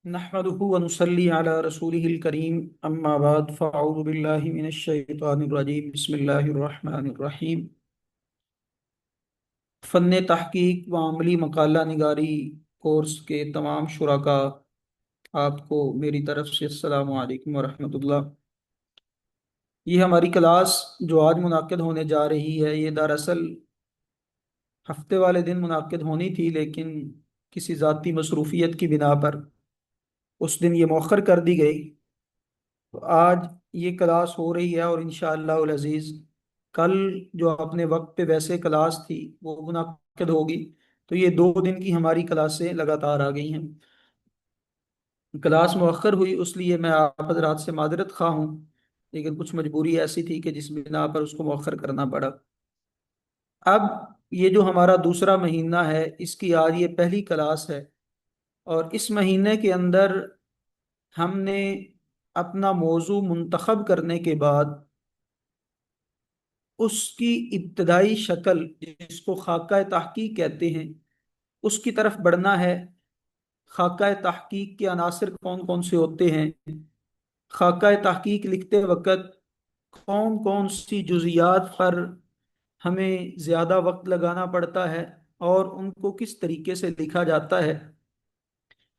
نحمده ونصلي على رسوله الكريم اما بعد فاعوذ بالله من الشیطان الرجیم بسم اللہ الرحمن الرحیم۔ فن تحقیق و عملی مقالہ نگاری کورس کے تمام شرکاء، آپ کو میری طرف سے السلام علیکم ورحمۃ اللہ۔ یہ ہماری کلاس جو آج منعقد ہونے جا رہی ہے، یہ دراصل ہفتے والے دن منعقد ہونی تھی، لیکن کسی ذاتی مصروفیت کی بنا پر اس دن یہ مؤخر کر دی گئی۔ تو آج یہ کلاس ہو رہی ہے اور انشاءاللہ العزیز کل جو اپنے وقت پہ ویسے کلاس تھی وہ منعقد ہوگی۔ تو یہ 2 دن کی ہماری کلاسیں لگاتار آ گئی ہیں۔ کلاس مؤخر ہوئی اس لیے میں آپ حضرات سے معذرت خواہ ہوں، لیکن کچھ مجبوری ایسی تھی کہ جس بنا پر اس کو مؤخر کرنا پڑا۔ اب یہ جو ہمارا دوسرا مہینہ ہے، اس کی آج یہ پہلی کلاس ہے، اور اس مہینے کے اندر ہم نے اپنا موضوع منتخب کرنے کے بعد اس کی ابتدائی شکل، جس کو خاکہ تحقیق کہتے ہیں، اس کی طرف بڑھنا ہے۔ خاکہ تحقیق کے عناصر کون کون سے ہوتے ہیں، خاکہ تحقیق لکھتے وقت کون کون سی جزیات پر ہمیں زیادہ وقت لگانا پڑتا ہے اور ان کو کس طریقے سے لکھا جاتا ہے،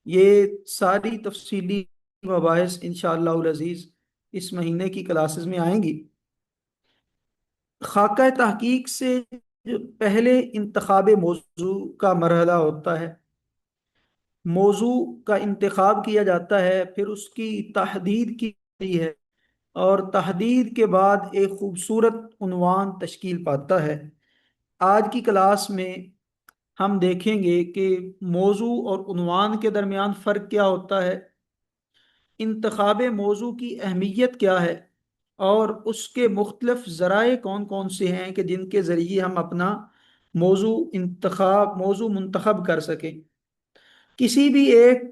یہ ساری تفصیلی مباحث انشاءاللہ العزیز اس مہینے کی کلاسز میں آئیں گی۔ خاکہ تحقیق سے جو پہلے انتخاب موضوع کا مرحلہ ہوتا ہے، موضوع کا انتخاب کیا جاتا ہے، پھر اس کی تحدید کی جاتی ہے، اور تحدید کے بعد ایک خوبصورت عنوان تشکیل پاتا ہے۔ آج کی کلاس میں ہم دیکھیں گے کہ موضوع اور عنوان کے درمیان فرق کیا ہوتا ہے، انتخاب موضوع کی اہمیت کیا ہے، اور اس کے مختلف ذرائع کون کون سے ہیں کہ جن کے ذریعے ہم اپنا موضوع منتخب کر سکیں۔ کسی بھی ایک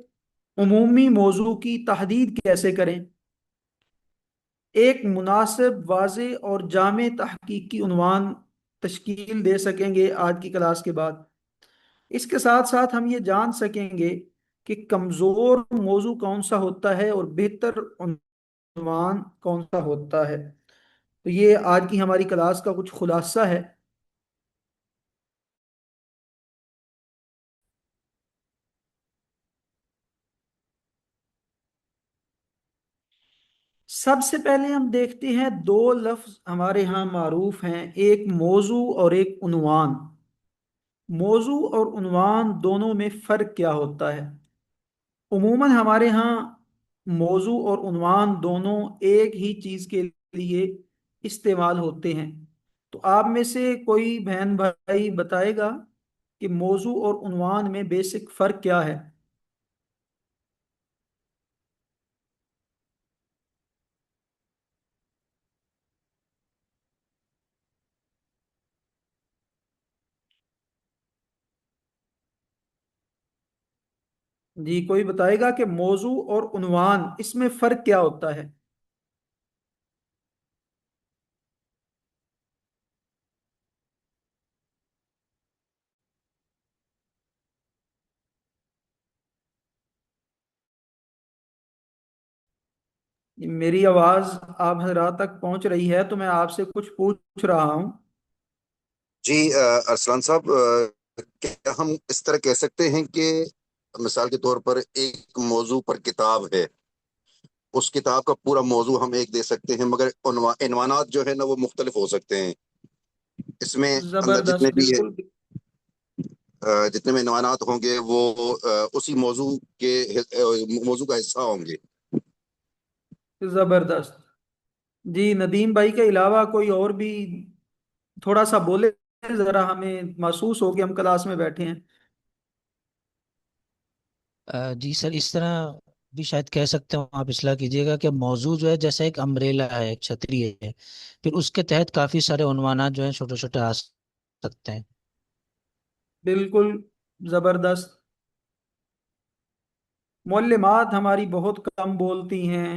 عمومی موضوع کی تحدید کیسے کریں، ایک مناسب، واضح اور جامع تحقیقی عنوان تشکیل دے سکیں گے آج کی کلاس کے بعد۔ اس کے ساتھ ساتھ ہم یہ جان سکیں گے کہ کمزور موضوع کون سا ہوتا ہے اور بہتر عنوان کون سا ہوتا ہے۔ تو یہ آج کی ہماری کلاس کا کچھ خلاصہ ہے۔ سب سے پہلے ہم دیکھتے ہیں، 2 لفظ ہمارے ہاں معروف ہیں، ایک موضوع اور ایک عنوان۔ موضوع اور عنوان دونوں میں فرق کیا ہوتا ہے؟ عموماً ہمارے ہاں موضوع اور عنوان دونوں ایک ہی چیز کے لیے استعمال ہوتے ہیں۔ تو آپ میں سے کوئی بہن بھائی بتائے گا کہ موضوع اور عنوان میں بیسک فرق کیا ہے؟ جی، کوئی بتائے گا کہ موضوع اور عنوان اس میں فرق کیا ہوتا ہے؟ میری آواز آپ حضرات تک پہنچ رہی ہے تو میں آپ سے کچھ پوچھ رہا ہوں۔ جی ارسلان صاحب، کیا ہم اس طرح کہہ سکتے ہیں کہ مثال کے طور پر ایک موضوع پر کتاب ہے، اس کتاب کا پورا موضوع ہم ایک دے سکتے ہیں، مگر عنوانات جو ہے نا وہ مختلف ہو سکتے ہیں؟ اس میں اندر زبردست، بالکل۔ جتنے میں عنوانات ہوں گے وہ اسی موضوع کا حصہ ہوں گے۔ زبردست۔ جی، ندیم بھائی کے علاوہ کوئی اور بھی تھوڑا سا بولے، ذرا ہمیں محسوس ہو کہ ہم کلاس میں بیٹھے ہیں۔ جی سر، اس طرح بھی شاید کہہ سکتے ہوں، آپ اصلاح کیجیے گا، کہ موضوع جو ہے جیسا ایک امبریلا ہے، ایک چھتری ہے، پھر اس کے تحت کافی سارے عنوانات جو ہیں چھوٹے چھوٹے آ سکتے ہیں۔ بالکل زبردست۔ معلمات ہماری بہت کم بولتی ہیں۔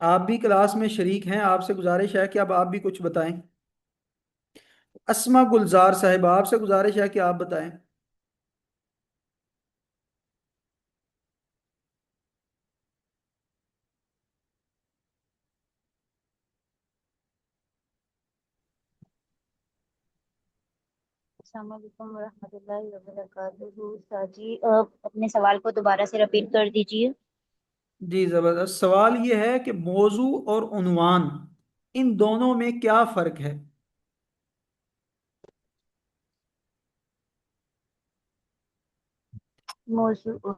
آپ بھی کلاس میں شریک ہیں، آپ سے گزارش ہے کہ اب آپ بھی کچھ بتائیں۔ اسما گلزار صاحب، آپ سے گزارش ہے کہ آپ بتائیں۔ السلام علیکم ورحمۃ اللہ وبرکاتہ استاد جی، اپنے سوال کو دوبارہ سے رپیٹ کر دیجیے۔ جی زبردست، سوال یہ ہے کہ موضوع اور عنوان، ان دونوں میں کیا فرق ہے؟ موضوع،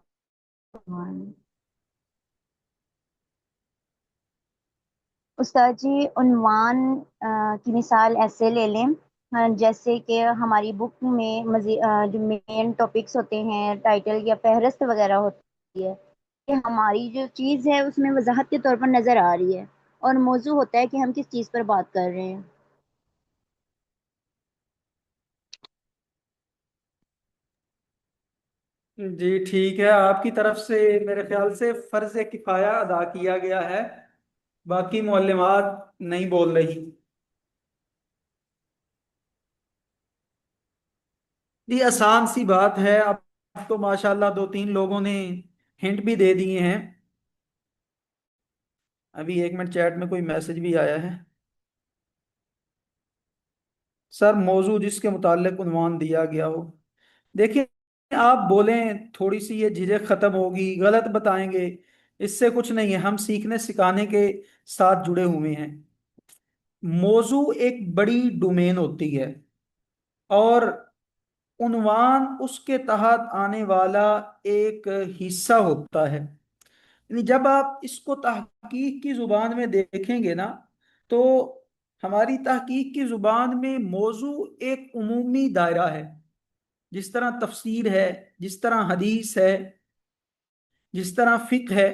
استاد جی عنوان کی مثال ایسے لے لیں، جیسے کہ ہماری بک میں جو مین ٹاپکس ہوتے ہیں، ٹائٹل یا فہرست وغیرہ ہوتی ہے، کہ ہماری جو چیز ہے اس میں وضاحت کے طور پر نظر آ رہی ہے، اور موضوع ہوتا ہے کہ ہم کس چیز پر بات کر رہے ہیں۔ جی ٹھیک ہے، آپ کی طرف سے میرے خیال سے فرض کفایہ ادا کیا گیا ہے، باقی معلمات نہیں بول رہی۔ جی آسان سی بات ہے، اب تو ماشاءاللہ دو تین لوگوں نے ہنٹ بھی دے دیے ہیں۔ ابھی ایک منٹ، چیٹ میں کوئی میسج بھی آیا ہے۔ سر موضوع جس کے متعلق عنوان دیا گیا ہو، دیکھیں آپ بولیں تھوڑی سی یہ جھجک ختم ہوگی، غلط بتائیں گے، اس سے کچھ نہیں ہے، ہم سیکھنے سکھانے کے ساتھ جڑے ہوئے ہیں۔ موضوع ایک بڑی ڈومین ہوتی ہے، اور عنوان اس کے تحت آنے والا ایک حصہ ہوتا ہے۔ یعنی جب آپ اس کو تحقیق کی زبان میں دیکھیں گے نا، تو ہماری تحقیق کی زبان میں موضوع ایک عمومی دائرہ ہے، جس طرح تفسیر ہے، جس طرح حدیث ہے، جس طرح فقہ ہے۔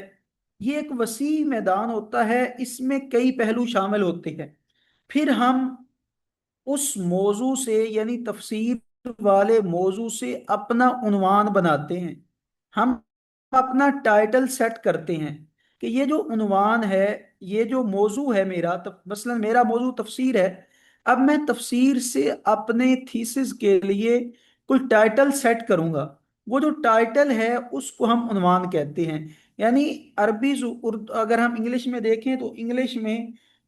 یہ ایک وسیع میدان ہوتا ہے، اس میں کئی پہلو شامل ہوتے ہیں۔ پھر ہم اس موضوع سے، یعنی تفسیر والے موضوع سے اپنا عنوان بناتے ہیں، ہم اپنا ٹائٹل سیٹ کرتے ہیں کہ یہ جو عنوان ہے، یہ جو موضوع ہے میرا، مثلا میرا موضوع تفسیر ہے، اب میں تفسیر سے اپنے تھیسس کے لیے کوئی ٹائٹل سیٹ کروں گا، وہ جو ٹائٹل ہے اس کو ہم عنوان کہتے ہیں۔ یعنی عربی اگر ہم انگلش میں دیکھیں تو انگلش میں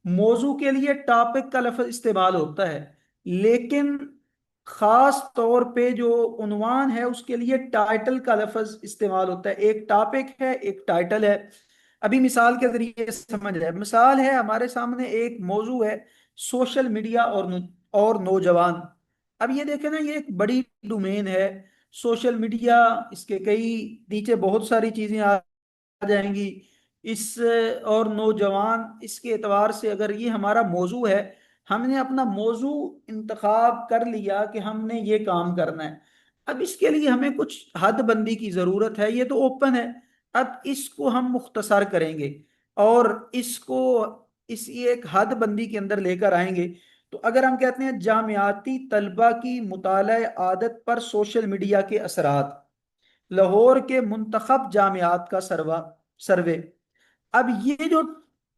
موضوع کے لیے ٹاپک کا لفظ استعمال ہوتا ہے، لیکن خاص طور پہ جو عنوان ہے اس کے لیے ٹائٹل کا لفظ استعمال ہوتا ہے۔ ایک ٹاپک ہے، ایک ٹائٹل ہے۔ ابھی مثال کے ذریعے سمجھ رہے ہیں، مثال ہے ہمارے سامنے ایک موضوع ہے، سوشل میڈیا اور نوجوان۔ اب یہ دیکھیں نا، یہ ایک بڑی ڈومین ہے، سوشل میڈیا، اس کے کئی نیچے بہت ساری چیزیں آ جائیں گی، اس اور نوجوان، اس کے اعتبار سے اگر یہ ہمارا موضوع ہے، ہم نے اپنا موضوع انتخاب کر لیا کہ ہم نے یہ کام کرنا ہے۔ اب اس کے لیے ہمیں کچھ حد بندی کی ضرورت ہے، یہ تو اوپن ہے، اب اس کو ہم مختصر کریں گے اور اس کو اس ایک حد بندی کے اندر لے کر آئیں گے۔ تو اگر ہم کہتے ہیں جامعاتی طلبہ کی مطالعہ عادت پر سوشل میڈیا کے اثرات، لاہور کے منتخب جامعات کا سروے، اب یہ جو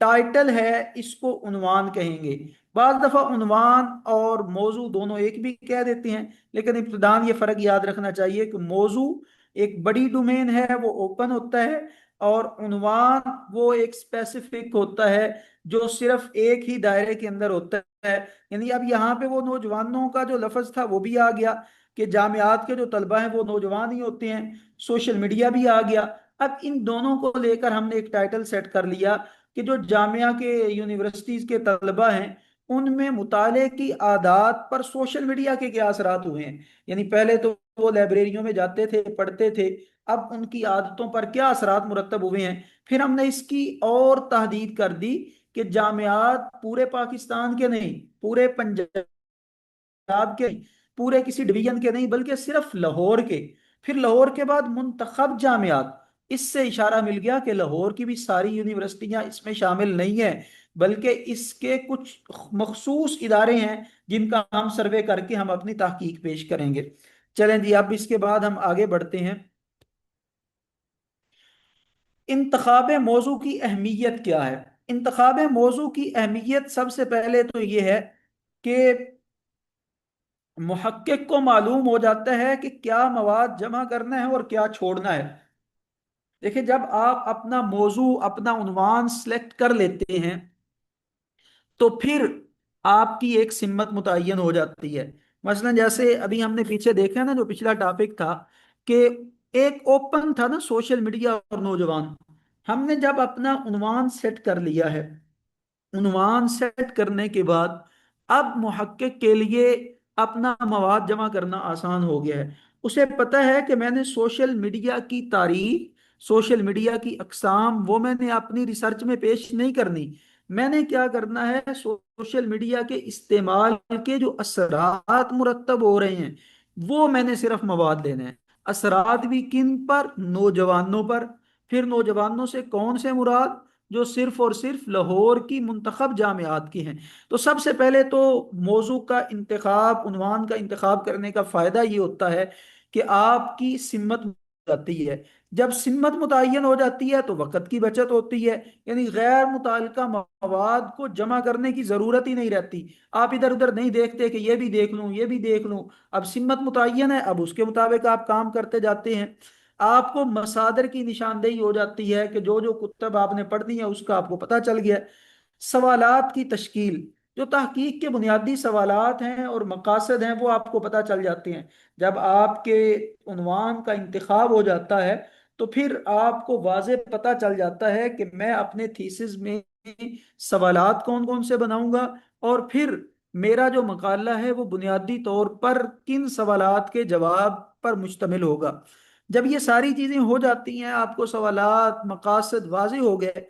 ٹائٹل ہے اس کو عنوان کہیں گے۔ بعض دفعہ عنوان اور موضوع دونوں ایک بھی کہہ دیتے ہیں، لیکن ابتدان یہ فرق یاد رکھنا چاہیے کہ موضوع ایک بڑی ڈومین ہے، وہ اوپن ہوتا ہے، اور عنوان وہ ایک اسپیسیفک ہوتا ہے جو صرف ایک ہی دائرے کے اندر ہوتا ہے۔ یعنی اب یہاں پہ وہ نوجوانوں کا جو لفظ تھا وہ بھی آ گیا کہ جامعات کے جو طلبہ ہیں وہ نوجوان ہی ہوتے ہیں، سوشل میڈیا بھی آ گیا۔ اب ان دونوں کو لے کر ہم نے ایک ٹائٹل سیٹ کر لیا کہ جو جامعہ کے یونیورسٹیز کے طلبہ ہیں، ان میں مطالعے کی عادات پر سوشل میڈیا کے کیا اثرات ہوئے ہیں۔ یعنی پہلے تو وہ لائبریریوں میں جاتے تھے، پڑھتے تھے، اب ان کی عادتوں پر کیا اثرات مرتب ہوئے ہیں۔ پھر ہم نے اس کی اور تحدید کر دی کہ جامعات پورے پاکستان کے نہیں، پورے پنجاب کے نہیں، پورے کسی ڈویژن کے نہیں، بلکہ صرف لاہور کے۔ پھر لاہور کے بعد منتخب جامعات، اس سے اشارہ مل گیا کہ لاہور کی بھی ساری یونیورسٹیاں اس میں شامل نہیں ہیں، بلکہ اس کے کچھ مخصوص ادارے ہیں جن کا ہم سروے کر کے ہم اپنی تحقیق پیش کریں گے۔ چلیں جی، اب اس کے بعد ہم آگے بڑھتے ہیں۔ انتخاب موضوع کی اہمیت کیا ہے؟ انتخاب موضوع کی اہمیت سب سے پہلے تو یہ ہے کہ محقق کو معلوم ہو جاتا ہے کہ کیا مواد جمع کرنا ہے اور کیا چھوڑنا ہے۔ دیکھیں، جب آپ اپنا موضوع، اپنا عنوان سلیکٹ کر لیتے ہیں تو پھر آپ کی ایک سمت متعین ہو جاتی ہے۔ مثلا جیسے ابھی ہم نے پیچھے دیکھا نا، جو پچھلا ٹاپک تھا کہ ایک اوپن تھا نا، سوشل میڈیا اور نوجوان۔ ہم نے جب اپنا عنوان سیٹ کر لیا ہے، عنوان سیٹ کرنے کے بعد اب محقق کے لیے اپنا مواد جمع کرنا آسان ہو گیا ہے۔ اسے پتہ ہے کہ میں نے سوشل میڈیا کی تاریخ، سوشل میڈیا کی اقسام، وہ میں نے اپنی ریسرچ میں پیش نہیں کرنی۔ میں نے کیا کرنا ہے، سوشل میڈیا کے استعمال کے جو اثرات مرتب ہو رہے ہیں وہ میں نے صرف مواد لینے ہیں۔ اثرات بھی کن پر؟ نوجوانوں پر۔ پھر نوجوانوں سے کون سے مراد؟ جو صرف اور صرف لاہور کی منتخب جامعات کی ہیں۔ تو سب سے پہلے تو موضوع کا انتخاب، عنوان کا انتخاب کرنے کا فائدہ یہ ہوتا ہے کہ آپ کی سمت ہو جاتی ہے۔ جب سمت متعین ہو جاتی ہے تو وقت کی بچت ہوتی ہے، یعنی غیر متعلقہ مواد کو جمع کرنے کی ضرورت ہی نہیں رہتی۔ آپ ادھر ادھر نہیں دیکھتے کہ یہ بھی دیکھ لوں، یہ بھی دیکھ لوں۔ اب سمت متعین ہے، اب اس کے مطابق آپ کام کرتے جاتے ہیں۔ آپ کو مصادر کی نشاندہی ہو جاتی ہے کہ جو جو کتب آپ نے پڑھنی ہے اس کا آپ کو پتہ چل گیا۔ سوالات کی تشکیل، جو تحقیق کے بنیادی سوالات ہیں اور مقاصد ہیں وہ آپ کو پتہ چل جاتے ہیں۔ جب آپ کے عنوان کا انتخاب ہو جاتا ہے تو پھر آپ کو واضح پتہ چل جاتا ہے کہ میں اپنے تھیسس میں سوالات کون کون سے بناؤں گا، اور پھر میرا جو مقالہ ہے وہ بنیادی طور پر کن سوالات کے جواب پر مشتمل ہوگا۔ جب یہ ساری چیزیں ہو جاتی ہیں، آپ کو سوالات، مقاصد واضح ہو گئے،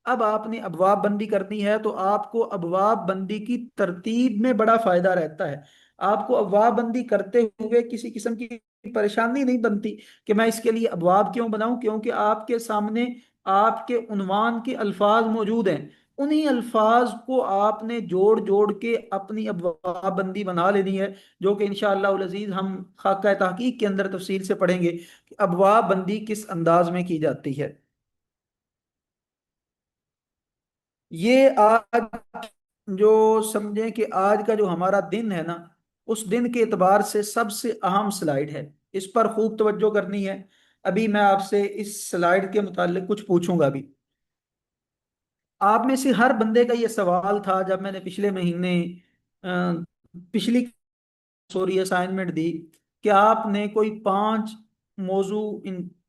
اب آپ نے ابواب بندی کرنی ہے تو آپ کو ابواب بندی کی ترتیب میں بڑا فائدہ رہتا ہے۔ آپ کو ابواب بندی کرتے ہوئے کسی قسم کی پریشانی نہیں بنتی کہ میں اس کے لیے ابواب کیوں بناؤں، کیونکہ آپ کے سامنے آپ کے عنوان کے الفاظ موجود ہیں۔ انہی الفاظ کو آپ نے جوڑ جوڑ کے اپنی ابواب بندی بنا لینی ہے، جو کہ انشاءاللہ العزیز ہم خاکہ تحقیق کے اندر تفصیل سے پڑھیں گے کہ ابواب بندی کس انداز میں کی جاتی ہے۔ یہ آج جو سمجھیں کہ آج کا جو ہمارا دن ہے نا، اس دن کے اعتبار سے سب سے اہم سلائیڈ ہے، اس پر خوب توجہ کرنی ہے۔ ابھی میں آپ سے اس سلائیڈ کے متعلق کچھ پوچھوں گا بھی۔ آپ میں سے ہر بندے کا یہ سوال تھا جب میں نے پچھلے مہینے پچھلی سوری اسائنمنٹ دی کہ آپ نے کوئی 5 موضوع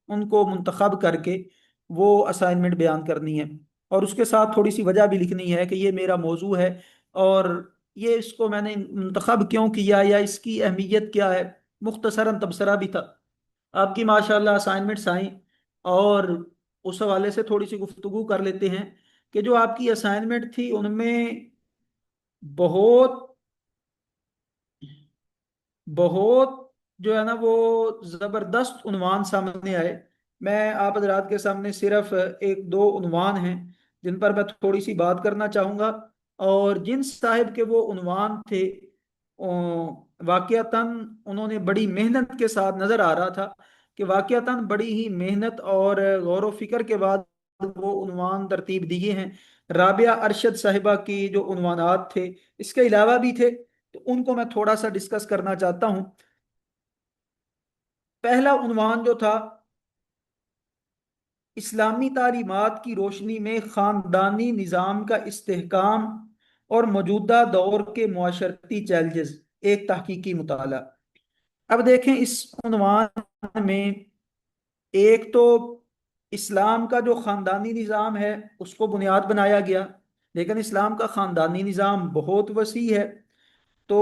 ان کو منتخب کر کے وہ اسائنمنٹ بیان کرنی ہے، اور اس کے ساتھ تھوڑی سی وجہ بھی لکھنی ہے کہ یہ میرا موضوع ہے اور یہ اس کو میں نے منتخب کیوں کیا یا اس کی اہمیت کیا ہے۔ مختصراً تبصرہ بھی تھا۔ آپ کی ماشاءاللہ اسائنمنٹس آئیں، اور اس حوالے سے تھوڑی سی گفتگو کر لیتے ہیں کہ جو آپ کی اسائنمنٹ تھی ان میں بہت بہت جو ہے نا وہ زبردست عنوان سامنے آئے۔ میں آپ حضرات کے سامنے صرف ایک دو عنوان ہیں جن پر میں تھوڑی سی بات کرنا چاہوں گا، اور جن صاحب کے وہ عنوان تھے واقعتاً انہوں نے بڑی محنت کے ساتھ، نظر آ رہا تھا کہ واقعتاً بڑی ہی محنت اور غور و فکر کے بعد وہ عنوان ترتیب دیے ہیں۔ رابعہ ارشد صاحبہ کی جو عنوانات تھے، اس کے علاوہ بھی تھے، تو ان کو میں تھوڑا سا ڈسکس کرنا چاہتا ہوں۔ پہلا عنوان جو تھا، اسلامی تعلیمات کی روشنی میں خاندانی نظام کا استحکام اور موجودہ دور کے معاشرتی چیلنجز، ایک تحقیقی مطالعہ۔ اب دیکھیں اس عنوان میں ایک تو اسلام کا جو خاندانی نظام ہے اس کو بنیاد بنایا گیا، لیکن اسلام کا خاندانی نظام بہت وسیع ہے، تو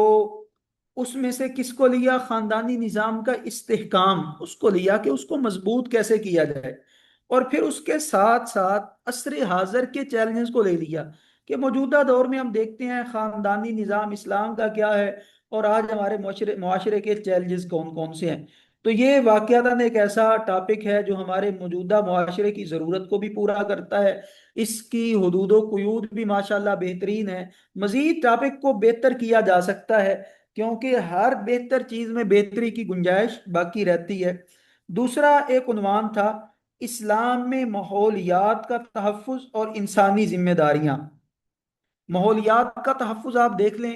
اس میں سے کس کو لیا؟ خاندانی نظام کا استحکام، اس کو لیا کہ اس کو مضبوط کیسے کیا جائے، اور پھر اس کے ساتھ ساتھ عصر حاضر کے چیلنجز کو لے لیا کہ موجودہ دور میں ہم دیکھتے ہیں خاندانی نظام اسلام کا کیا ہے، اور آج ہمارے معاشرے کے چیلنجز کون کون سے ہیں۔ تو یہ واقعتاً ایک ایسا ٹاپک ہے جو ہمارے موجودہ معاشرے کی ضرورت کو بھی پورا کرتا ہے، اس کی حدود و قیود بھی ماشاءاللہ بہترین ہے۔ مزید ٹاپک کو بہتر کیا جا سکتا ہے کیونکہ ہر بہتر چیز میں بہتری کی گنجائش باقی رہتی ہے۔ دوسرا ایک عنوان تھا، اسلام میں ماحولیات کا تحفظ اور انسانی ذمہ داریاں۔ ماحولیات کا تحفظ آپ دیکھ لیں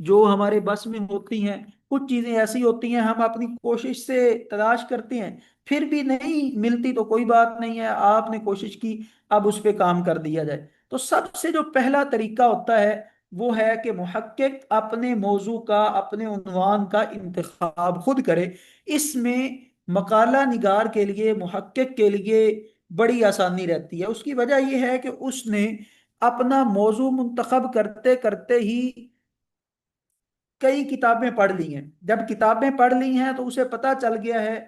جو ہمارے بس میں ہوتی ہیں، کچھ چیزیں ایسی ہوتی ہیں ہم اپنی کوشش سے تلاش کرتے ہیں، پھر بھی نہیں ملتی تو کوئی بات نہیں ہے، آپ نے کوشش کی، اب اس پہ کام کر دیا جائے۔ تو سب سے جو پہلا طریقہ ہوتا ہے وہ ہے کہ محقق اپنے موضوع کا، اپنے عنوان کا انتخاب خود کرے۔ اس میں مقالہ نگار کے لیے، محقق کے لیے بڑی آسانی رہتی ہے۔ اس کی وجہ یہ ہے کہ اس نے اپنا موضوع منتخب کرتے کرتے ہی کئی کتابیں پڑھ لی ہیں۔ جب کتابیں پڑھ لی ہیں تو اسے پتا چل گیا ہے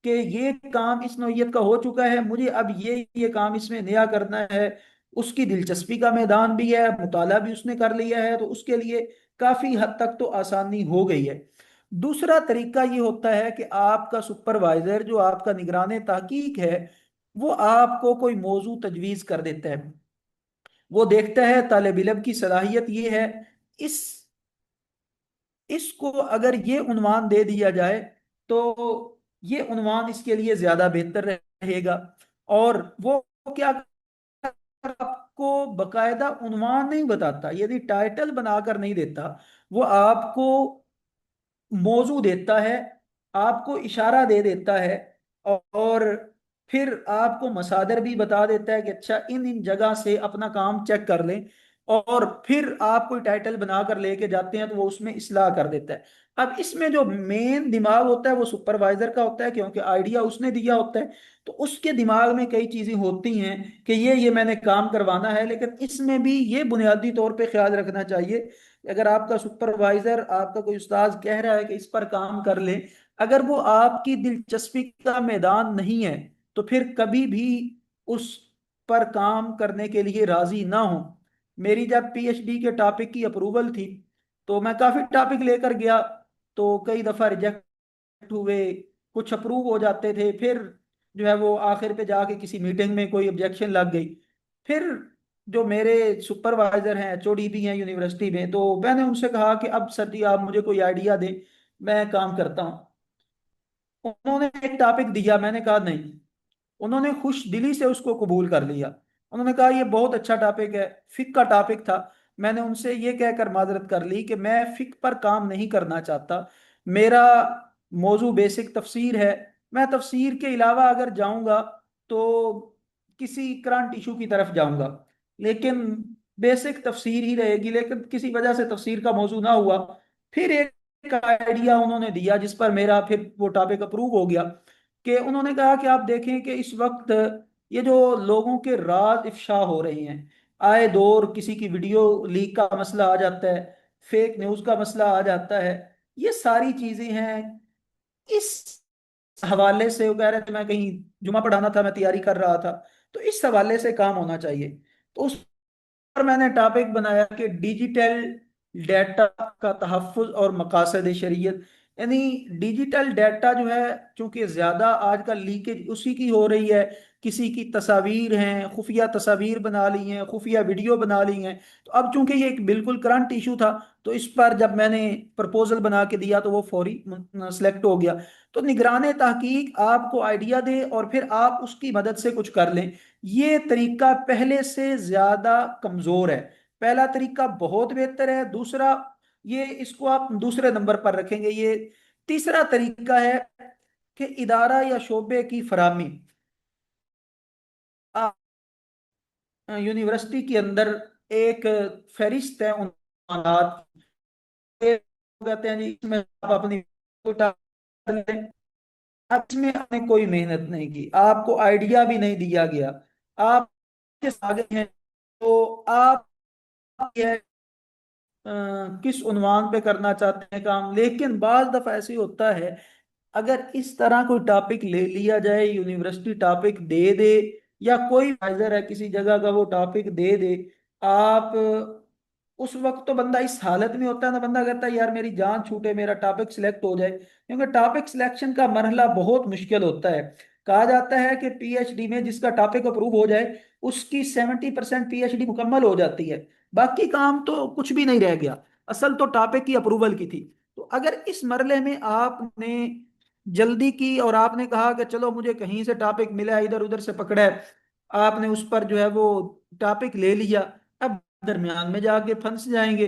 کہ یہ کام اس نوعیت کا ہو چکا ہے، مجھے اب یہ کام اس میں نیا کرنا ہے۔ اس کی دلچسپی کا میدان بھی ہے، مطالعہ بھی اس نے کر لیا ہے، تو اس کے لیے کافی حد تک تو آسانی ہو گئی ہے۔ دوسرا طریقہ یہ ہوتا ہے کہ آپ کا سپروائزر، جو آپ کا نگران تحقیق ہے، وہ آپ کو کوئی موضوع تجویز کر دیتا ہے۔ وہ دیکھتا ہے طالب علم کی صلاحیت یہ ہے، اس اس کو اگر یہ عنوان دے دیا جائے تو یہ عنوان اس کے لیے زیادہ بہتر رہے گا۔ اور وہ کیا آپ کو باقاعدہ عنوان نہیں بتاتا، یعنی ٹائٹل بنا کر نہیں دیتا، وہ آپ کو موضوع دیتا ہے، آپ کو اشارہ دے دیتا ہے، اور پھر آپ کو مصادر بھی بتا دیتا ہے کہ اچھا ان ان جگہ سے اپنا کام چیک کر لیں، اور پھر آپ کوئی ٹائٹل بنا کر لے کے جاتے ہیں تو وہ اس میں اصلاح کر دیتا ہے۔ اب اس میں جو مین دماغ ہوتا ہے وہ سپروائزر کا ہوتا ہے، کیونکہ آئیڈیا اس نے دیا ہوتا ہے، تو اس کے دماغ میں کئی چیزیں ہوتی ہیں کہ یہ میں نے کام کروانا ہے۔ لیکن اس میں بھی یہ بنیادی طور پہ خیال رکھنا چاہیے، اگر آپ کا سپروائزر، آپ کا کوئی استاذ کہہ رہا ہے کہ اس پر کام کر لیں، اگر وہ آپ کی دلچسپی کا میدان نہیں ہے تو پھر کبھی بھی اس پر کام کرنے کے لیے راضی نہ ہوں۔ میری جب پی ایچ ڈی کے ٹاپک کی اپروول تھی تو میں کافی ٹاپک لے کر گیا، تو کئی دفعہ ریجیکٹ ہوئے، کچھ اپروو ہو جاتے تھے، پھر جو ہے وہ آخر پہ جا کے کسی میٹنگ میں کوئی objection لگ گئی۔ پھر جو میرے سپروائزر ہیں، ایچ او ڈی بھی ہیں یونیورسٹی میں، تو میں نے ان سے کہا کہ اب سر جی آپ مجھے کوئی آئیڈیا دیں، میں کام کرتا ہوں۔ انہوں نے ایک ٹاپک دیا، میں نے کہا نہیں، انہوں نے خوش دلی سے اس کو قبول کر لیا۔ انہوں نے کہا یہ بہت اچھا ٹاپک ہے، فقہ کا ٹاپک تھا۔ میں نے ان سے یہ کہہ کر معذرت کر لی کہ میں فقہ پر کام نہیں کرنا چاہتا، میرا موضوع بیسک تفسیر ہے، میں تفسیر کے علاوہ اگر جاؤں گا تو کسی کرنٹ ایشو کی طرف جاؤں گا، لیکن بیسک تفسیر ہی رہے گی۔ لیکن کسی وجہ سے تفسیر کا موضوع نہ ہوا، پھر ایک آئیڈیا انہوں نے دیا جس پر میرا پھر وہ ٹاپک اپروو ہو گیا، کہ انہوں نے کہا کہ آپ دیکھیں کہ اس وقت یہ جو لوگوں کے راز افشا ہو رہے ہیں، آئے دور کسی کی ویڈیو لیک کا مسئلہ آ جاتا ہے، فیک نیوز کا مسئلہ آ جاتا ہے، یہ ساری چیزیں ہیں۔ اس حوالے سے وہ کہہ رہے تھے، میں کہیں جمعہ پڑھانا تھا، میں تیاری کر رہا تھا، تو اس حوالے سے کام ہونا چاہیے۔ تو اس پر میں نے ٹاپک بنایا کہ ڈیجیٹل ڈیٹا کا تحفظ اور مقاصد شریعت، یعنی ڈیجیٹل ڈیٹا جو ہے چونکہ زیادہ آج کل لیکیج اسی کی ہو رہی ہے، کسی کی تصاویر ہیں، خفیہ تصاویر بنا لی ہیں، خفیہ ویڈیو بنا لی ہیں، تو اب چونکہ یہ ایک بالکل کرنٹ ایشو تھا، تو اس پر جب میں نے پرپوزل بنا کے دیا تو وہ فوری سلیکٹ ہو گیا۔ تو نگران تحقیق آپ کو آئیڈیا دے اور پھر آپ اس کی مدد سے کچھ کر لیں، یہ طریقہ پہلے سے زیادہ کمزور ہے۔ پہلا طریقہ بہت بہتر ہے، دوسرا یہ اس کو آپ دوسرے نمبر پر رکھیں گے۔ یہ تیسرا طریقہ ہے کہ ادارہ یا شعبے کی فراہمی۔ یونیورسٹی کے اندر ایک فہرست ہے عنوانات، کہتے ہیں جی اس میں آپ اپنی لیں، اس میں آپ نے کوئی محنت نہیں کی، آپ کو آئیڈیا بھی نہیں دیا گیا، آپ آگے ہیں تو آپ یہ کس عنوان پہ کرنا چاہتے ہیں کام۔ لیکن بعض دفعہ ایسے ہوتا ہے اگر اس طرح کوئی ٹاپک لے لیا جائے، یونیورسٹی ٹاپک دے دے یا کوئی advisor ہے کسی جگہ کا وہ ٹاپک دے دے، آپ اس وقت تو بندہ اس حالت میں ہوتا ہے نا، بندہ کہتا ہے یار میری جان چھوٹے، میرا ٹاپک سلیکٹ ہو جائے، کیونکہ ٹاپک سلیکشن کا مرحلہ بہت مشکل ہوتا ہے۔ کہا جاتا ہے کہ پی ایچ ڈی میں جس کا ٹاپک اپروو ہو جائے اس کی 70% پی ایچ ڈی مکمل ہو جاتی ہے، باقی کام تو کچھ بھی نہیں رہ گیا، اصل تو ٹاپک کی اپروول کی تھی۔ تو اگر اس مرحلے میں آپ نے جلدی کی اور آپ نے کہا کہ چلو مجھے کہیں سے ٹاپک ملا ہے، ادھر ادھر سے پکڑا ہے، آپ نے اس پر جو ہے وہ ٹاپک لے لیا، اب درمیان میں جا کے پھنس جائیں گے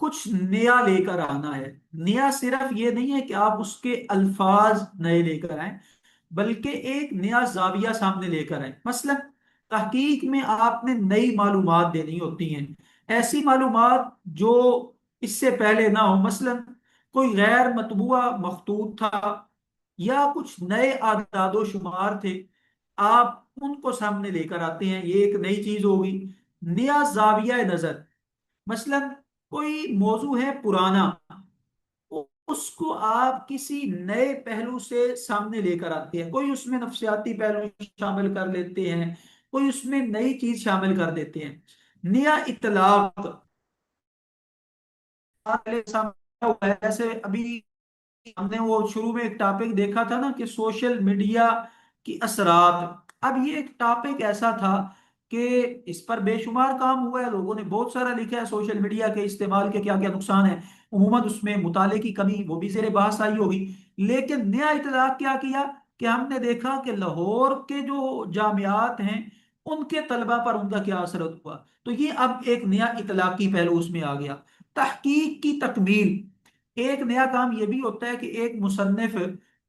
کچھ نیا لے کر آنا ہے۔ نیا صرف یہ نہیں ہے کہ آپ اس کے الفاظ نئے لے کر آئیں، بلکہ ایک نیا زاویہ سامنے لے کر آئیں۔ مثلا تحقیق میں آپ نے نئی معلومات دینی ہوتی ہیں، ایسی معلومات جو اس سے پہلے نہ ہو۔ مثلا کوئی غیر مطبوعہ مخطوط تھا یا کچھ نئے اعداد و شمار تھے، آپ ان کو سامنے لے کر آتے ہیں، یہ ایک نئی چیز ہوگی۔ نیا زاویہ نظر، مثلا کوئی موضوع ہے پرانا، اس کو آپ کسی نئے پہلو سے سامنے لے کر آتے ہیں، کوئی اس میں نفسیاتی پہلو شامل کر لیتے ہیں، کوئی اس میں نئی چیز شامل کر دیتے ہیں۔ نیا اطلاق جیسے ابھی ہم نے وہ شروع میں ایک ٹاپک دیکھا تھا نا کہ سوشل میڈیا کی اثرات، اب یہ ایک ٹاپک ایسا تھا کہ اس پر بے شمار کام ہوا ہے، لوگوں نے بہت سارا لکھا ہے سوشل میڈیا کے استعمال کے کیا کیا نقصان ہیں، عموماً اس میں مطالعے کی کمی وہ بھی زیر بحث آئی ہوگی۔ لیکن نیا اطلاق کیا کیا کہ ہم نے دیکھا کہ لاہور کے جو جامعات ہیں ان کے طلبہ پر ان کا کیا اثر ہوا، تو یہ اب ایک نیا اطلاقی پہلو اس میں آ گیا۔ تحقیق کی تکمیل، ایک نیا کام یہ بھی ہوتا ہے کہ ایک مصنف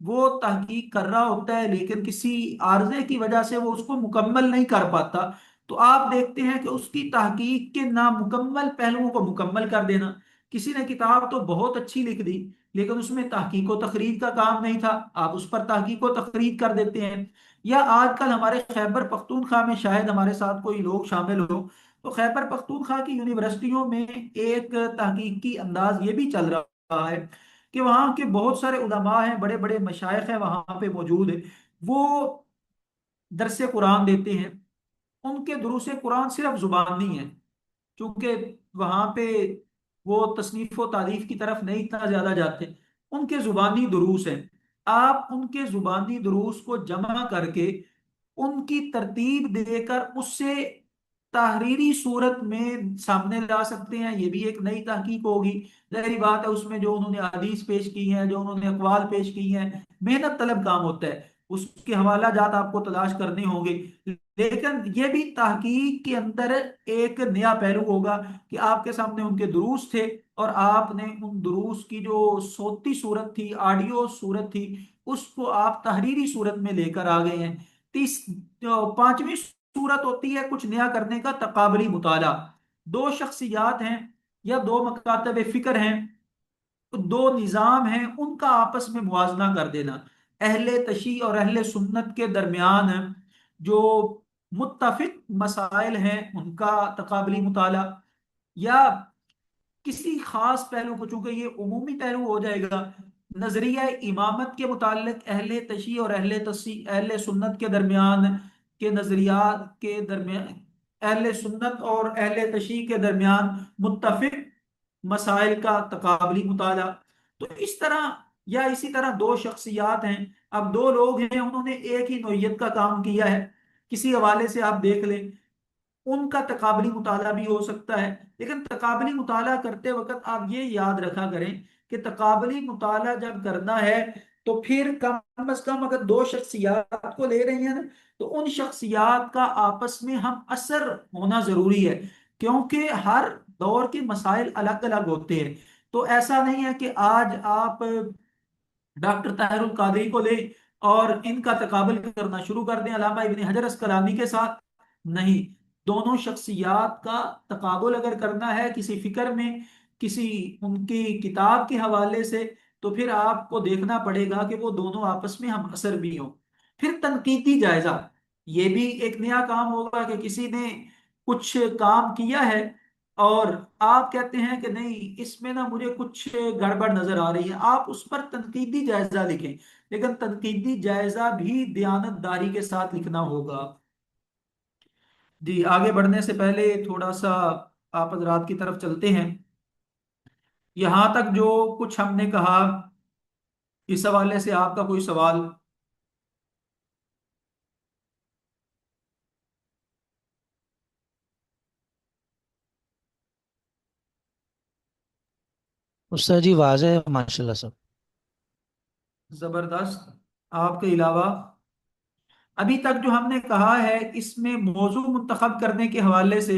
وہ تحقیق کر رہا ہوتا ہے لیکن کسی عارضے کی وجہ سے وہ اس کو مکمل نہیں کر پاتا، تو آپ دیکھتے ہیں کہ اس کی تحقیق کے نامکمل پہلوؤں کو مکمل کر دینا۔ کسی نے کتاب تو بہت اچھی لکھ دی لیکن اس میں تحقیق و تخریج کا کام نہیں تھا، آپ اس پر تحقیق و تخریج کر دیتے ہیں۔ یا آج کل ہمارے خیبر پختونخوا میں شاید ہمارے ساتھ کوئی لوگ شامل ہو، تو خیبر پختونخوا کی یونیورسٹیوں میں ایک تحقیقی انداز یہ بھی چل رہا ہے کہ وہاں کے بہت سارے علماء ہیں، بڑے بڑے مشائخ ہیں وہاں پہ موجود ہیں، وہ درس قرآن دیتے ہیں۔ ان کے دروس قرآن صرف زبانی ہیں، چونکہ وہاں پہ وہ تصنیف و تالیف کی طرف نہیں اتنا زیادہ جاتے، ان کے زبانی دروس ہیں۔ آپ ان کے زبانی دروس کو جمع کر کے ان کی ترتیب دے کر اس سے تحریری صورت میں سامنے لا سکتے ہیں، یہ بھی ایک نئی تحقیق ہوگی۔ ظاہری بات ہے اس میں جو انہوں نے حدیث پیش کی ہیں، جو انہوں نے اقوال پیش کی ہیں، محنت طلب کام ہوتا ہے، اس کے حوالہ جات آپ کو تلاش کرنے ہوں گے، لیکن یہ بھی تحقیق کے اندر ایک نیا پہلو ہوگا کہ آپ کے سامنے ان کے دروس تھے اور آپ نے ان دروس کی جو صوتی صورت تھی، آڈیو صورت تھی، اس کو آپ تحریری صورت میں لے کر آ گئے ہیں۔ پانچویں صورت ہوتی ہے کچھ نیا کرنے کا تقابلی مطالعہ۔ دو شخصیات ہیں یا دو مکاتب فکر ہیں، دو نظام ہیں، ان کا آپس میں موازنہ کر دینا۔ اہل تشیع اور اہل سنت کے درمیان جو متفق مسائل ہیں ان کا تقابلی مطالعہ، یا کسی خاص پہلو کو، چونکہ یہ عمومی پہلو ہو جائے گا، نظریہ امامت کے متعلق اہل تشیع اور اہل سنت کے درمیان کے نظریات کے درمیان، اہل سنت اور اہل تشیع کے درمیان متفق مسائل کا تقابلی مطالعہ۔ تو اس طرح، یا اسی طرح دو شخصیات ہیں، اب دو لوگ ہیں انہوں نے ایک ہی نوعیت کا کام کیا ہے، کسی حوالے سے آپ دیکھ لیں، ان کا تقابلی مطالعہ بھی ہو سکتا ہے۔ لیکن تقابلی مطالعہ کرتے وقت آپ یہ یاد رکھا کریں کہ تقابلی مطالعہ جب کرنا ہے تو پھر کم از کم اگر دو شخصیات کو لے رہے ہیں نا، تو ان شخصیات کا آپس میں ہم اثر ہونا ضروری ہے، کیونکہ ہر دور کے مسائل الگ الگ ہوتے ہیں۔ تو ایسا نہیں ہے کہ آج آپ ڈاکٹر طاہر القادری کو لیں اور ان کا تقابل کرنا شروع کر دیں علامہ ابن حجر اسقلانی کے ساتھ، نہیں، دونوں شخصیات کا تقابل اگر کرنا ہے کسی فکر میں، کسی ان کی کتاب کے حوالے سے، تو پھر آپ کو دیکھنا پڑے گا کہ وہ دونوں آپس میں ہم اثر بھی ہوں۔ پھر تنقیدی جائزہ، یہ بھی ایک نیا کام ہوگا کہ کسی نے کچھ کام کیا ہے اور آپ کہتے ہیں کہ نہیں اس میں نا مجھے کچھ گڑبڑ نظر آ رہی ہے، آپ اس پر تنقیدی جائزہ لکھیں، لیکن تنقیدی جائزہ بھی دیانت داری کے ساتھ لکھنا ہوگا۔ جی آگے بڑھنے سے پہلے تھوڑا سا آپ حضرات کی طرف چلتے ہیں۔ یہاں تک جو کچھ ہم نے کہا، اس حوالے سے آپ کا کوئی سوال؟ استاد جی واضح ہے ماشاء اللہ سب۔ زبردست۔ آپ کے علاوہ ابھی تک جو ہم نے کہا ہے اس میں موضوع منتخب کرنے کے حوالے سے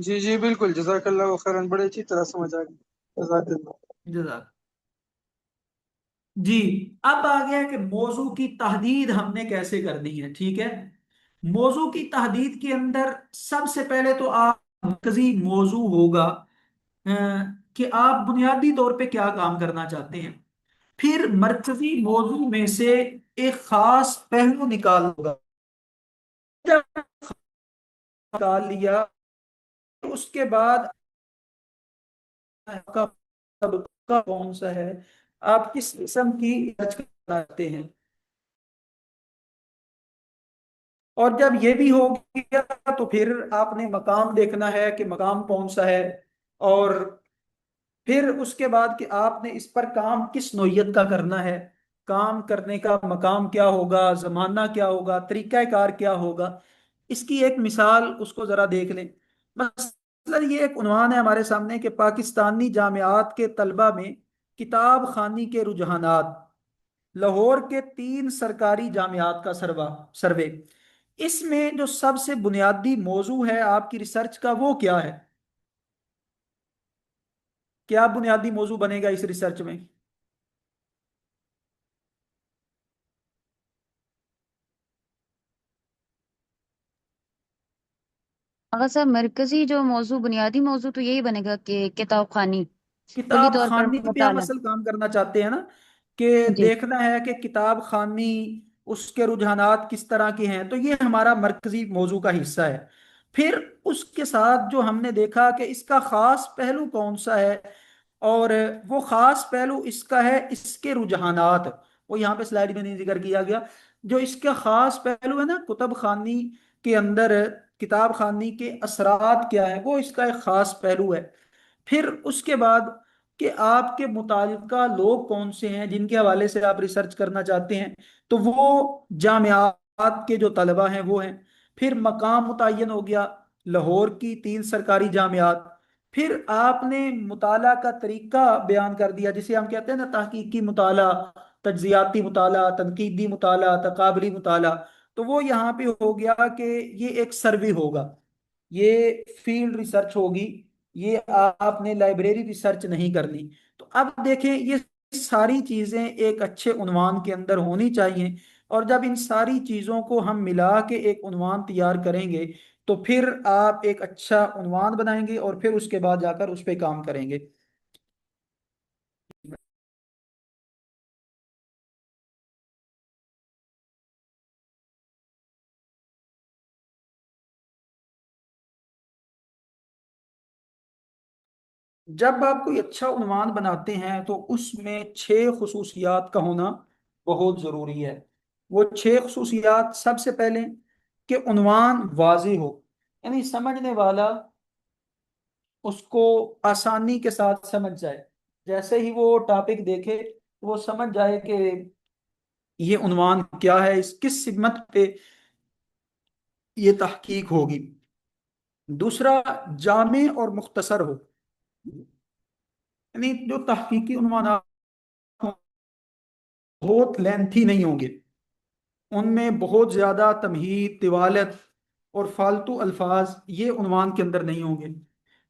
جی جی بالکل، جزاک اللہ خیرن، بڑے اچھی طرح سمجھ آ گئی، جزاک اللہ۔ جزاک جی۔ اب آ گیا کہ موضوع کی تحدید ہم نے کیسے کرنی ہے، ٹھیک ہے۔ موضوع کی تحدید کے اندر سب سے پہلے تو آپ مرکزی موضوع ہوگا کہ آپ بنیادی طور پہ کیا کام کرنا چاہتے ہیں، پھر مرکزی موضوع میں سے ایک خاص پہلو نکال ہوگا، جب نکال لیا اس کے بعد آپ کا طبقہ کون سا ہے، آپ کس قسم کی ریسرچ کرنا چاہتے ہیں، اور جب یہ بھی ہو گیا تو پھر آپ نے مقام دیکھنا ہے کہ مقام کون سا ہے، اور پھر اس کے بعد کہ آپ نے اس پر کام کس نوعیت کا کرنا ہے، کام کرنے کا مقام کیا ہوگا، زمانہ کیا ہوگا، طریقہ کار کیا ہوگا۔ اس کی ایک مثال اس کو ذرا دیکھ لیں۔ مثلا یہ ایک عنوان ہے ہمارے سامنے کہ پاکستانی جامعات کے طلبہ میں کتاب خوانی کے رجحانات، لاہور کے 3 سرکاری جامعات کا سروے۔ اس میں جو سب سے بنیادی موضوع ہے آپ کی ریسرچ کا وہ کیا ہے؟ کیا بنیادی موضوع بنے گا اس ریسرچ میں؟ اگر صاحب مرکزی جو موضوع، بنیادی موضوع تو یہی بنے گا کہ کتاب خوانی، کلی کتاب طور پر خوانی پہ ہم مطالعہ۔ اصل کام کرنا چاہتے ہیں نا، کہ جی دیکھنا ہے کہ کتاب خوانی اس کے رجحانات کس طرح کے ہیں، تو یہ ہمارا مرکزی موضوع کا حصہ ہے۔ پھر اس کے ساتھ جو ہم نے دیکھا کہ اس کا خاص پہلو کون سا ہے، اور وہ خاص پہلو اس کا ہے اس کے رجحانات، وہ یہاں پہ سلائیڈ میں نہیں ذکر کیا گیا۔ جو اس کا خاص پہلو ہے نا کتب خوانی کے اندر، کتاب خوانی کے اثرات کیا ہے، وہ اس کا ایک خاص پہلو ہے۔ پھر اس کے بعد کہ آپ کے متعلقہ لوگ کون سے ہیں جن کے حوالے سے آپ ریسرچ کرنا چاہتے ہیں، تو وہ جامعات کے جو طلبہ ہیں وہ ہیں۔ پھر مقام متعین ہو گیا، لاہور کی 3 سرکاری جامعات۔ پھر آپ نے مطالعہ کا طریقہ بیان کر دیا، جسے ہم کہتے ہیں نا تحقیقی مطالعہ، تجزیاتی مطالعہ، تنقیدی مطالعہ، تقابلی مطالعہ۔ تو وہ یہاں پہ ہو گیا کہ یہ ایک سروے ہوگا، یہ فیلڈ ریسرچ ہوگی، یہ آپ نے لائبریری ریسرچ نہیں کرنی۔ تو اب دیکھیں یہ ساری چیزیں ایک اچھے عنوان کے اندر ہونی چاہیے، اور جب ان ساری چیزوں کو ہم ملا کے ایک عنوان تیار کریں گے تو پھر آپ ایک اچھا عنوان بنائیں گے، اور پھر اس کے بعد جا کر اس پہ کام کریں گے۔ جب آپ کوئی اچھا عنوان بناتے ہیں تو اس میں 6 خصوصیات کا ہونا بہت ضروری ہے۔ وہ 6 خصوصیات، سب سے پہلے کہ عنوان واضح ہو، یعنی سمجھنے والا اس کو آسانی کے ساتھ سمجھ جائے، جیسے ہی وہ ٹاپک دیکھے وہ سمجھ جائے کہ یہ عنوان کیا ہے، اس کس سمت پہ یہ تحقیق ہوگی۔ دوسرا، جامع اور مختصر ہو، یعنی جو تحقیقی عنوانات بہت لینتھی نہیں ہوں گے، ان میں بہت زیادہ تمہید، طوالت اور فالتو الفاظ یہ عنوان کے اندر نہیں ہوں گے۔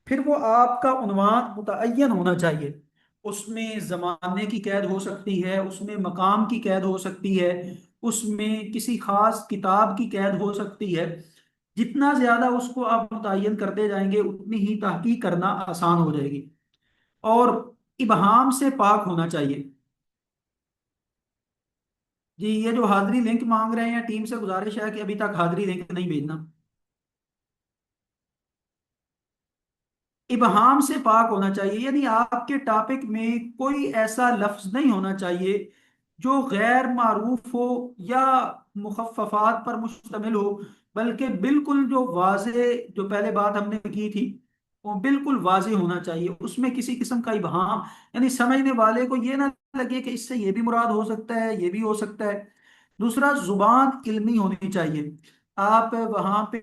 پھر وہ آپ کا عنوان متعین ہونا چاہیے، اس میں زمانے کی قید ہو سکتی ہے، اس میں مقام کی قید ہو سکتی ہے، اس میں کسی خاص کتاب کی قید ہو سکتی ہے۔ جتنا زیادہ اس کو آپ متعین کرتے جائیں گے اتنی ہی تحقیق کرنا آسان ہو جائے گی۔ اور ابہام سے پاک ہونا چاہیے۔ جی، یہ جو حاضری لنک مانگ رہے ہیں، ٹیم سے گزارش ہے کہ ابھی تک حاضری لنک نہیں بھیجنا۔ ابہام سے پاک ہونا چاہیے، یعنی آپ کے ٹاپک میں کوئی ایسا لفظ نہیں ہونا چاہیے جو غیر معروف ہو یا مخففات پر مشتمل ہو، بلکہ بالکل جو واضح، جو پہلے بات ہم نے کی تھی، وہ بالکل واضح ہونا چاہیے، اس میں کسی قسم کا ابہام، یعنی سمجھنے والے کو یہ نہ لگے کہ اس سے یہ بھی مراد ہو سکتا ہے، یہ بھی ہو سکتا ہے۔ دوسرا، زبان علمی ہونی چاہیے، آپ وہاں پہ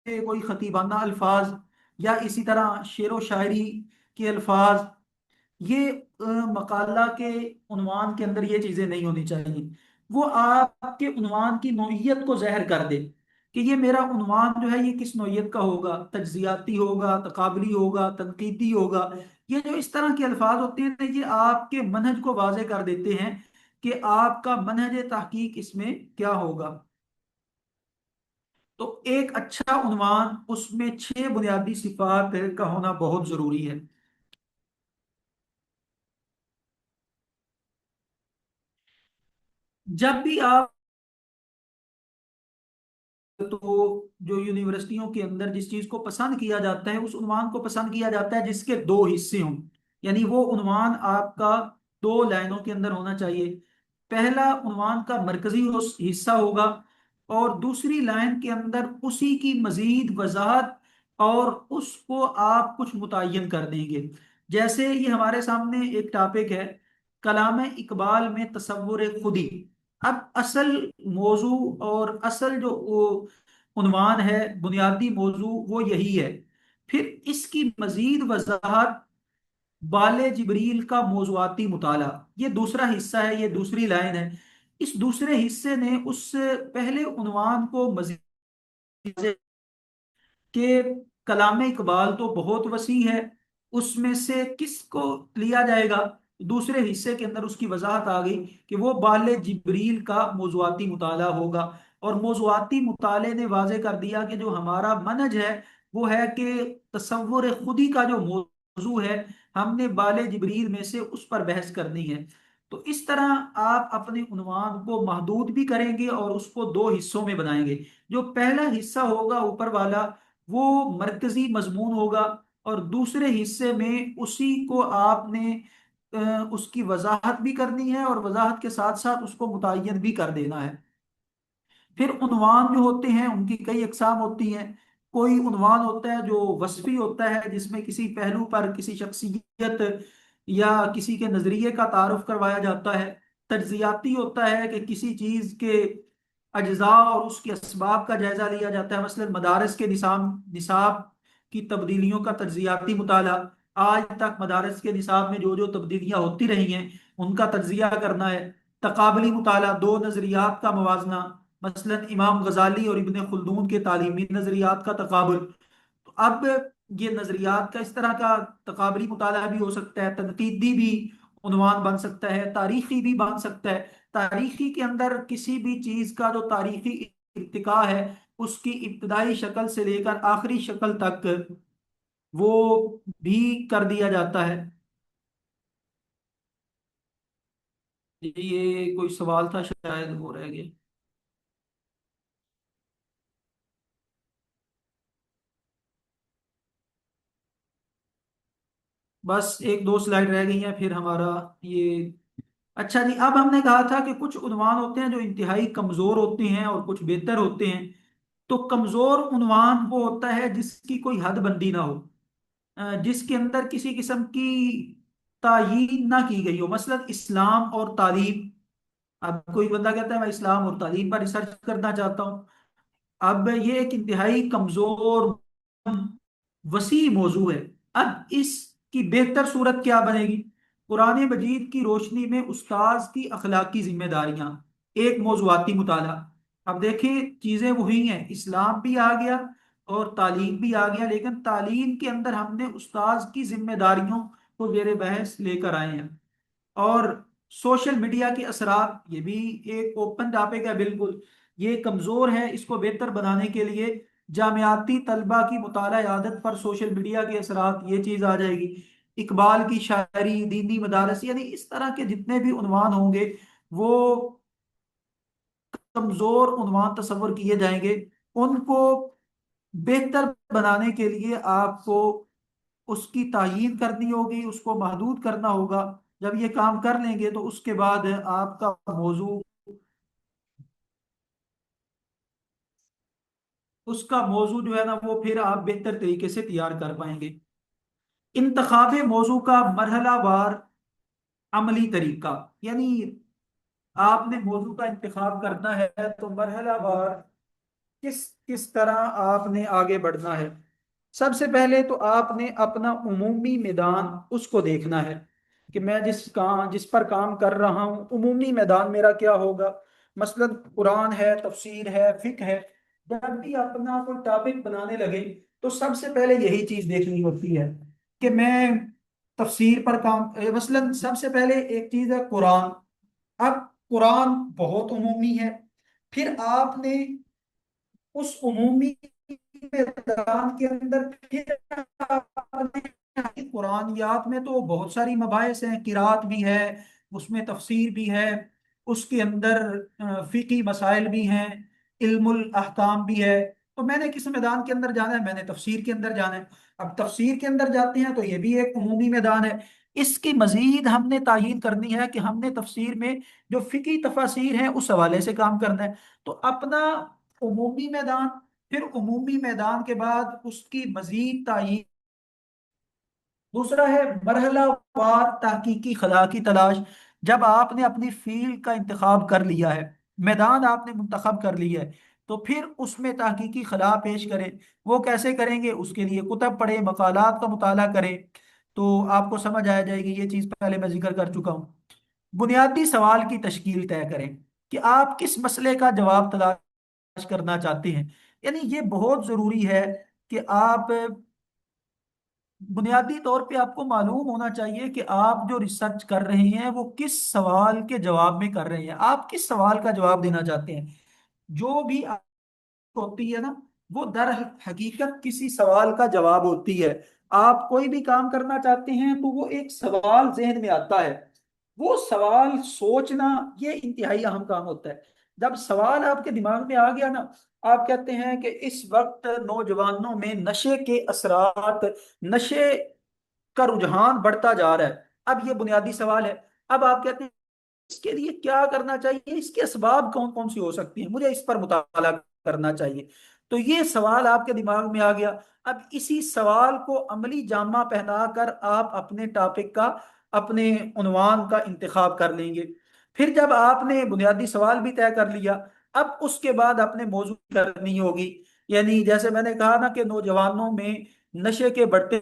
کوئی خطیبانہ الفاظ یا اسی طرح شعر و شاعری کے الفاظ، یہ مقالہ کے عنوان کے اندر یہ چیزیں نہیں ہونی چاہیے۔ وہ آپ کے عنوان کی نوعیت کو ظاہر کر دے، کہ یہ میرا عنوان جو ہے یہ کس نوعیت کا ہوگا، تجزیاتی ہوگا، تقابلی ہوگا، تنقیدی ہوگا۔ یہ جو اس طرح کے الفاظ ہوتے ہیں یہ آپ کے منہج کو واضح کر دیتے ہیں کہ آپ کا منہج تحقیق اس میں کیا ہوگا۔ تو ایک اچھا عنوان، اس میں 6 بنیادی صفات کا ہونا بہت ضروری ہے۔ جب بھی آپ، تو جو یونیورسٹیوں کے اندر جس چیز کو پسند کیا جاتا ہے اس عنوان کو پسند کیا جاتا ہے جس کے 2 حصے ہوں، یعنی وہ عنوان آپ کا 2 لائنوں کے اندر ہونا چاہیے۔ پہلا عنوان کا مرکزی حصہ ہوگا اور دوسری لائن کے اندر اسی کی مزید وضاحت اور اس کو آپ کچھ متعین کر دیں گے۔ جیسے یہ ہمارے سامنے ایک ٹاپک ہے، کلام اقبال میں تصور خودی۔ اب اصل موضوع اور اصل جو عنوان ہے، بنیادی موضوع وہ یہی ہے، پھر اس کی مزید وضاحت بال جبریل کا موضوعاتی مطالعہ، یہ دوسرا حصہ ہے، یہ دوسری لائن ہے۔ اس دوسرے حصے نے اس پہلے عنوان کو مزید کہ کلام اقبال تو بہت وسیع ہے، اس میں سے کس کو لیا جائے گا۔ دوسرے حصے کے اندر اس کی وضاحت آ گئی کہ وہ بال جبریل کا موضوعاتی مطالعہ ہوگا، اور موضوعاتی مطالعے نے واضح کر دیا کہ جو ہمارا منہج ہے وہ ہے کہ تصور خودی کا جو موضوع ہے ہم نے بال جبریل میں سے اس پر بحث کرنی ہے۔ تو اس طرح آپ اپنے عنوان کو محدود بھی کریں گے اور اس کو 2 حصوں میں بنائیں گے۔ جو پہلا حصہ ہوگا اوپر والا وہ مرکزی مضمون ہوگا، اور دوسرے حصے میں اسی کو آپ نے اس کی وضاحت بھی کرنی ہے اور وضاحت کے ساتھ ساتھ اس کو متعین بھی کر دینا ہے۔ پھر عنوان جو ہوتے ہیں ان کی کئی اقسام ہوتی ہیں۔ کوئی عنوان ہوتا ہے جو وصفی ہوتا ہے، جس میں کسی پہلو پر کسی شخصیت یا کسی کے نظریے کا تعارف کروایا جاتا ہے۔ تجزیاتی ہوتا ہے کہ کسی چیز کے اجزاء اور اس کے اسباب کا جائزہ لیا جاتا ہے، مثلا مدارس کے نصاب کی تبدیلیوں کا تجزیاتی مطالعہ، آج تک مدارس کے نصاب میں جو جو تبدیلیاں ہوتی رہی ہیں ان کا تجزیہ کرنا ہے۔ تقابلی مطالعہ، 2 نظریات کا موازنہ، مثلا امام غزالی اور ابن خلدون کے تعلیمی نظریات کا تقابل۔ تو اب یہ نظریات کا اس طرح کا تقابلی مطالعہ بھی ہو سکتا ہے، تنقیدی بھی عنوان بن سکتا ہے، تاریخی بھی بن سکتا ہے۔ تاریخی کے اندر کسی بھی چیز کا جو تاریخی ارتقاء ہے اس کی ابتدائی شکل سے لے کر آخری شکل تک وہ بھی کر دیا جاتا ہے۔ یہ کوئی سوال تھا شاید وہ رہ گیا۔ بس 1 2 سلائیڈ رہ گئی ہیں پھر ہمارا یہ۔ اچھا جی، اب ہم نے کہا تھا کہ کچھ عنوان ہوتے ہیں جو انتہائی کمزور ہوتے ہیں اور کچھ بہتر ہوتے ہیں۔ تو کمزور عنوان وہ ہوتا ہے جس کی کوئی حد بندی نہ ہو، جس کے اندر کسی قسم کی تعیین نہ کی گئی ہو، مثلا اسلام اور تعلیم۔ اب کوئی بندہ کہتا ہے میں اسلام اور تعلیم پر ریسرچ کرنا چاہتا ہوں، اب یہ ایک انتہائی کمزور وسیع موضوع ہے۔ اب اس کی بہتر صورت کیا بنے گی؟ قرآن مجید کی روشنی میں استاذ کی اخلاقی ذمہ داریاں، ایک موضوعاتی مطالعہ۔ اب دیکھیں چیزیں وہی ہیں، اسلام بھی آ گیا اور تعلیم بھی آ گیا، لیکن تعلیم کے اندر ہم نے استاذ کی ذمہ داریوں کو زیر بحث لے کر آئے ہیں۔ اور سوشل میڈیا کے اثرات، یہ بھی ایک اوپن ٹاپک ہے بالکل، یہ کمزور ہے، اس کو بہتر بنانے کے لیے جامعاتی طلبہ کی مطالعہ عادت پر سوشل میڈیا کے اثرات، یہ چیز آ جائے گی۔ اقبال کی شاعری، دینی مدارس، یعنی اس طرح کے جتنے بھی عنوان ہوں گے وہ کمزور عنوان تصور کیے جائیں گے۔ ان کو بہتر بنانے کے لیے آپ کو اس کی تعیین کرنی ہوگی، اس کو محدود کرنا ہوگا۔ جب یہ کام کر لیں گے تو اس کے بعد آپ کا موضوع، اس کا موضوع جو ہے نا وہ پھر آپ بہتر طریقے سے تیار کر پائیں گے۔ انتخاب موضوع کا مرحلہ وار عملی طریقہ، یعنی آپ نے موضوع کا انتخاب کرنا ہے تو مرحلہ وار کس کس طرح آپ نے آگے بڑھنا ہے۔ سب سے پہلے تو آپ نے اپنا عمومی میدان اس کو دیکھنا ہے کہ میں جس پر کام کر رہا ہوں عمومی میدان میرا کیا ہوگا۔ مثلا قرآن ہے، تفسیر ہے، فقہ ہے، جب بھی اپنا کوئی ٹاپک بنانے لگے تو سب سے پہلے یہی چیز دیکھنی ہوتی ہے کہ میں تفسیر پر کام، مثلا سب سے پہلے ایک چیز ہے قرآن. اب قرآن بہت عمومی ہے، پھر آپ نے اس عمومی میدان کے اندر پھر آپ نے قرآنیات میں تو بہت ساری مباحث ہیں، قرات بھی ہے، اس میں تفسیر بھی ہے، اس کے اندر فقہی مسائل بھی ہیں، علم الاحکام بھی ہے. تو میں نے کس میدان کے اندر جانا ہے؟ میں نے تفسیر کے اندر جانا ہے. اب تفسیر کے اندر جاتے ہیں تو یہ بھی ایک عمومی میدان ہے. اس کی مزید ہم نے تعیین کرنی ہے کہ ہم نے تفسیر میں جو فقہی تفاسیر ہیں اس حوالے سے کام کرنا ہے. تو اپنا عمومی میدان، پھر عمومی میدان کے بعد اس کی مزید تعیین. دوسرا ہے مرحلہ وار تحقیقی خلا کی تلاش. جب آپ نے اپنی فیلڈ کا انتخاب کر لیا ہے، میدان آپ نے منتخب کر لیا ہے، تو پھر اس میں تحقیقی خلا پیش کریں. وہ کیسے کریں گے؟ اس کے لیے کتب پڑھیں، مقالات کا مطالعہ کریں، تو آپ کو سمجھ آ جائے گی. یہ چیز پہلے میں ذکر کر چکا ہوں. بنیادی سوال کی تشکیل طے کریں کہ آپ کس مسئلے کا جواب تلاش کرنا چاہتے ہیں. یعنی یہ بہت ضروری ہے کہ آپ بنیادی طور پہ آپ کو معلوم ہونا چاہیے کہ آپ جو ریسرچ کر رہے ہیں وہ کس سوال کے جواب میں کر رہے ہیں، آپ کس سوال کا جواب دینا چاہتے ہیں. جو بھی ہوتی ہے نا، وہ در حقیقت کسی سوال کا جواب ہوتی ہے. آپ کوئی بھی کام کرنا چاہتے ہیں تو وہ ایک سوال ذہن میں آتا ہے، وہ سوال سوچنا یہ انتہائی اہم کام ہوتا ہے. جب سوال آپ کے دماغ میں آ گیا نا، آپ کہتے ہیں کہ اس وقت نوجوانوں میں نشے کے اثرات، نشے کا رجحان بڑھتا جا رہا ہے. اب یہ بنیادی سوال ہے. اب آپ کہتے ہیں اس کے لیے کیا کرنا چاہیے، اس کے اسباب کون کون سی ہو سکتی ہیں، مجھے اس پر مطالعہ کرنا چاہیے. تو یہ سوال آپ کے دماغ میں آ گیا. اب اسی سوال کو عملی جامہ پہنا کر آپ اپنے ٹاپک کا، اپنے عنوان کا انتخاب کر لیں گے. پھر جب آپ نے بنیادی سوال بھی طے کر لیا، اب اس کے بعد اپنے موضوع کرنی ہوگی. یعنی جیسے میں نے کہا نا کہ نوجوانوں میں نشے کے بڑھتے،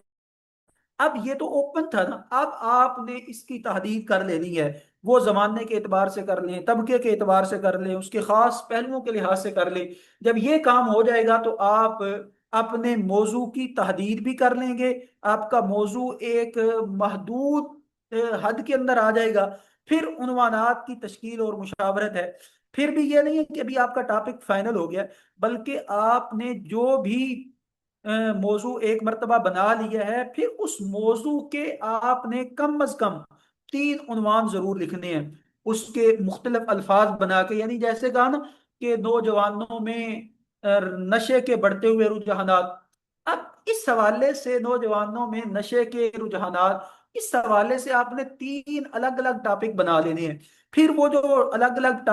اب یہ تو اوپن تھا نا، اب آپ نے اس کی تحدید کر لینی ہے. وہ زمانے کے اعتبار سے کر لیں، طبقے کے اعتبار سے کر لیں، اس کے خاص پہلوؤں کے لحاظ سے کر لیں. جب یہ کام ہو جائے گا تو آپ اپنے موضوع کی تحدید بھی کر لیں گے. آپ کا موضوع ایک محدود حد کے اندر آ جائے گا. پھر عنوانات کی تشکیل اور مشاورت ہے. پھر بھی یہ نہیں ہے کہ ابھی آپ کا ٹاپک فائنل ہو گیا، بلکہ آپ نے جو بھی موضوع ایک مرتبہ بنا لیا ہے، پھر اس موضوع کے آپ نے کم از کم 3 عنوان ضرور لکھنے ہیں، اس کے مختلف الفاظ بنا کے. یعنی جیسے کہا نا کہ نوجوانوں میں نشے کے بڑھتے ہوئے رجحانات. اب اس حوالے سے نوجوانوں میں نشے کے رجحانات، اس حوالے سے آپ نے 3 الگ الگ ٹاپک بنا لینے ہیں. پھر وہ جو الگ الگ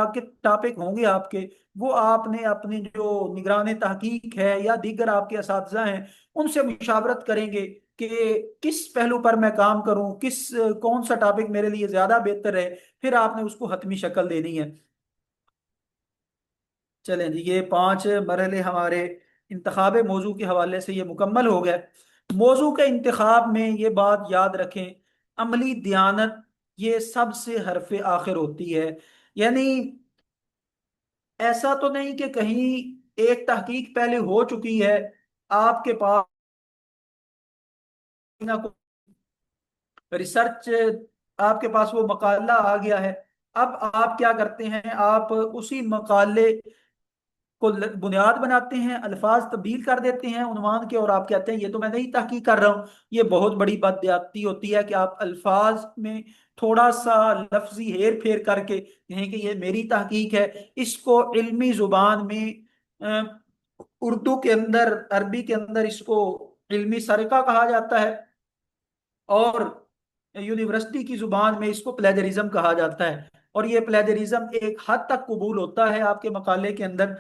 ٹاپک ہوں گے آپ کے، وہ آپ نے اپنی جو نگران تحقیق ہے یا دیگر آپ کے اساتذہ ہیں ان سے مشاورت کریں گے کہ کس پہلو پر میں کام کروں، کون سا ٹاپک میرے لیے زیادہ بہتر ہے. پھر آپ نے اس کو حتمی شکل دینی ہے. چلیں جی، یہ 5 مرحلے ہمارے انتخاب موضوع کے حوالے سے یہ مکمل ہو گئے. موضوع کے انتخاب میں یہ بات یاد رکھیں، عملی دیانت یہ سب سے حرف آخر ہوتی ہے. یعنی ایسا تو نہیں کہ کہیں ایک تحقیق پہلے ہو چکی ہے، آپ کے پاس نہ کوئی ریسرچ، آپ کے پاس وہ مقالہ آ گیا ہے. اب آپ کیا کرتے ہیں؟ آپ اسی مقالے کو بنیاد بناتے ہیں، الفاظ تبدیل کر دیتے ہیں عنوان کے، اور آپ کہتے ہیں یہ تو میں نہیں تحقیق کر رہا ہوں. یہ بہت بڑی بدعادتی ہوتی ہے کہ آپ الفاظ میں تھوڑا سا لفظی ہیر پھیر کر کے کہیں کہ یہ میری تحقیق ہے. اس کو علمی زبان میں اردو کے اندر، عربی کے اندر اس کو علمی سرقہ کہا جاتا ہے، اور یونیورسٹی کی زبان میں اس کو پلیجرزم کہا جاتا ہے. اور یہ پلیجرزم ایک حد تک قبول ہوتا ہے آپ کے مقالے کے اندر،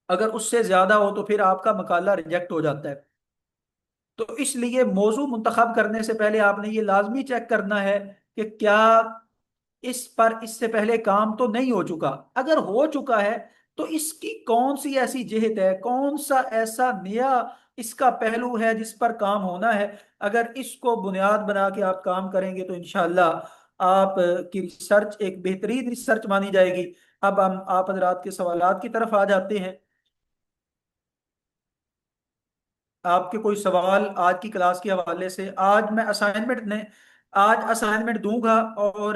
اگر اس سے زیادہ ہو تو پھر آپ کا مقالہ ریجیکٹ ہو جاتا ہے. تو اس لیے موضوع منتخب کرنے سے پہلے آپ نے یہ لازمی چیک کرنا ہے کہ کیا اس پر اس سے پہلے کام تو نہیں ہو چکا. اگر ہو چکا ہے تو اس کی کون سی ایسی جہت ہے، کون سا ایسا نیا اس کا پہلو ہے جس پر کام ہونا ہے. اگر اس کو بنیاد بنا کے آپ کام کریں گے تو انشاءاللہ آپ کی ریسرچ ایک بہترین ریسرچ مانی جائے گی. اب ہم آپ حضرات کے سوالات کی طرف آ جاتے ہیں. آپ کے کوئی سوال آج کی کلاس کے حوالے سے؟ آج میں اسائنمنٹ دوں گا، اور